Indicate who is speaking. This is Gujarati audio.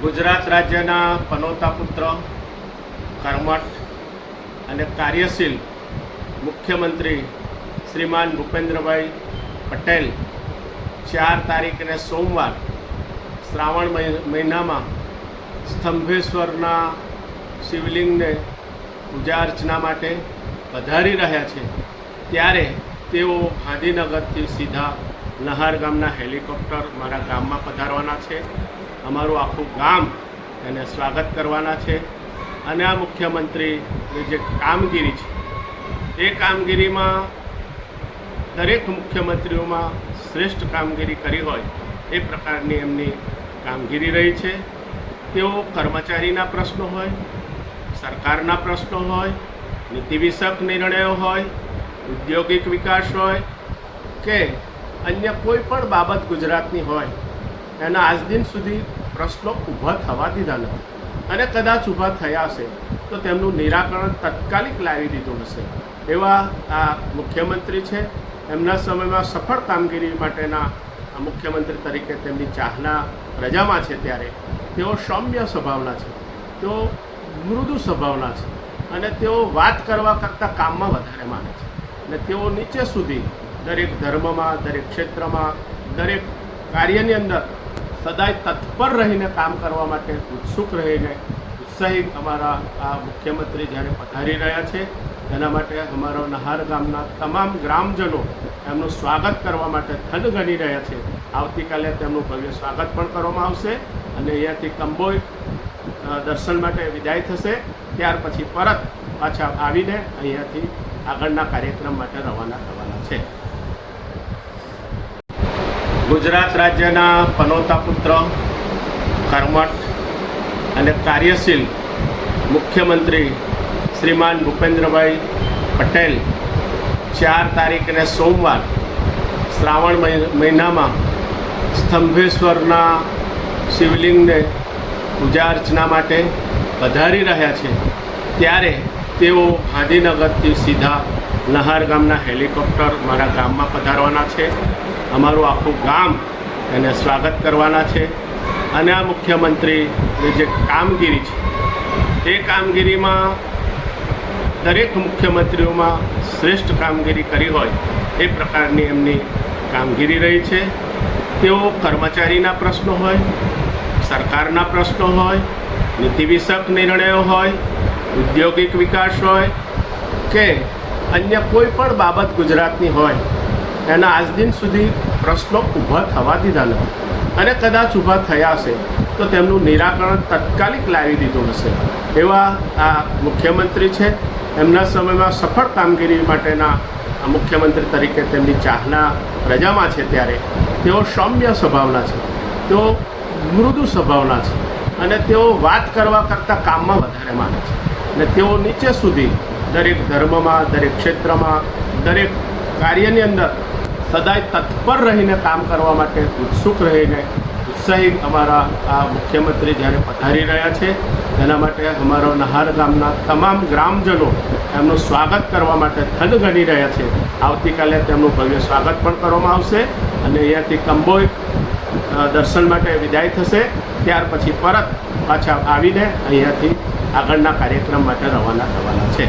Speaker 1: ગુજરાત રાજ્યના પનોતા પુત્ર, કર્મઠ અને કાર્યશીલ મુખ્યમંત્રી શ્રીમાન ભૂપેન્દ્રભાઈ પટેલ 4 તારીખને સોમવાર શ્રાવણ મહિનામાં સ્તંભેશ્વરના શિવલિંગને પૂજા અર્ચના માટે પધારી રહ્યા છે, ત્યારે તેઓ ગાંધીનગરથી સીધા નહાર ગામના હેલિકોપ્ટર મારા ગામમાં પધારવાના છે. અમારું આખું ગામ એને સ્વાગત કરવાના છે અને આ મુખ્યમંત્રીની જે કામગીરી છે એ કામગીરીમાં દરેક મુખ્યમંત્રીઓમાં શ્રેષ્ઠ કામગીરી કરી હોય એ પ્રકારની એમની કામગીરી રહી છે. તેઓ કર્મચારીના પ્રશ્નો હોય, સરકારના પ્રશ્નો હોય, નીતિ વિષયક નિર્ણયો હોય, ઔદ્યોગિક વિકાસ હોય કે અન્ય કોઈ પણ બાબત ગુજરાતની હોય, એના આજ દિન સુધી પ્રશ્નો ઊભા થવા દીધા નથી અને કદાચ ઊભા થયા હશે તો તેમનું નિરાકરણ તાત્કાલિક લાવી દીધું હશે. એવા આ મુખ્યમંત્રી છે. એમના સમયમાં સફળ કામગીરી માટેના મુખ્યમંત્રી તરીકે તેમની ચાહના પ્રજામાં છે, ત્યારે તેઓ સૌમ્ય સ્વભાવના છે, તેઓ મૃદુ સ્વભાવના છે અને તેઓ વાત કરવા કરતાં કામમાં વધારે માને છે અને તેઓ નીચે સુધી દરેક ધર્મમાં, દરેક ક્ષેત્રમાં, દરેક કાર્યની અંદર સદાય તત્પર રહીને કામ કરવા માટે ઉત્સુક રહીને ઉત્સાહી અમારા આ મુખ્યમંત્રી જ્યારે પધારી રહ્યા છે, એના માટે અમારો નહાર ગામના તમામ ગ્રામજનો એમનું સ્વાગત કરવા માટે થનગની રહ્યા છે. આવતીકાલે તેમનું ભવ્ય સ્વાગત પણ કરવામાં આવશે અને અહીંયાથી કંબોઈ દર્શન માટે વિદાય થશે. ત્યાર પછી પરત પાછા આવીને અહીંયાથી આગળના કાર્યક્રમ માટે રવાના થવાના છે. ગુજરાત રાજ્યના પનોતા પુત્ર, કર્મઠ અને કાર્યશીલ મુખ્યમંત્રી શ્રીમાન ભૂપેન્દ્રભાઈ પટેલ 4 તારીખને સોમવાર શ્રાવણ મહિનામાં સ્તંભેશ્વરના શિવલિંગને પૂજા અર્ચના માટે પધારી રહ્યા છે, ત્યારે તેઓ ગાંધીનગરથી સીધા નહાર ગામના હેલિકોપ્ટર મારા ગામમાં પધારવાના છે. અમારું આખું ગામ એને સ્વાગત કરવાના છે અને આ મુખ્યમંત્રીની જે કામગીરી છે એ કામગીરીમાં દરેક મુખ્યમંત્રીઓમાં શ્રેષ્ઠ કામગીરી કરી હોય એ પ્રકારની એમની કામગીરી રહી છે. તેઓ કર્મચારીના પ્રશ્નો હોય, સરકારના પ્રશ્નો હોય, નીતિ વિષયક નિર્ણયો હોય, ઔદ્યોગિક વિકાસ હોય કે અન્ય કોઈ પણ બાબત ગુજરાતની હોય, એના આજ દિન સુધી પ્રશ્નો ઊભા થવા દીધા નથી અને કદાચ ઊભા થયા હશે તો તેમનું નિરાકરણ તાત્કાલિક લાવી દીધું હશે. એવા આ મુખ્યમંત્રી છે. એમના સમયમાં સફળ કામગીરી માટેના મુખ્યમંત્રી તરીકે તેમની ચાહના પ્રજામાં છે, ત્યારે તેઓ સૌમ્ય સ્વભાવના છે, તેઓ મૃદુ સ્વભાવના છે અને તેઓ વાત કરવા કરતાં કામમાં વધારે માને છે અને તેઓ નીચે સુધી દરેક ધર્મમાં, દરેક ક્ષેત્રમાં, દરેક કાર્યની અંદર સદાય તત્પર રહીને કામ કરવા માટે ઉત્સુક રહીને ઉત્સાહી અમારા આ મુખ્યમંત્રી જ્યારે પધારી રહ્યા છે, એના માટે અમારો નહાર ગામના તમામ ગ્રામજનો એમનું સ્વાગત કરવા માટે થનગની રહ્યા છે. આવતીકાલે તેમનું ભવ્ય સ્વાગત પણ કરવામાં આવશે અને અહીંયાથી કંબોઈ દર્શન માટે વિદાય થશે. ત્યાર પછી પરત પાછા આવીને અહીંયાથી આગળના કાર્યક્રમ માટે રવાના થવાના છે.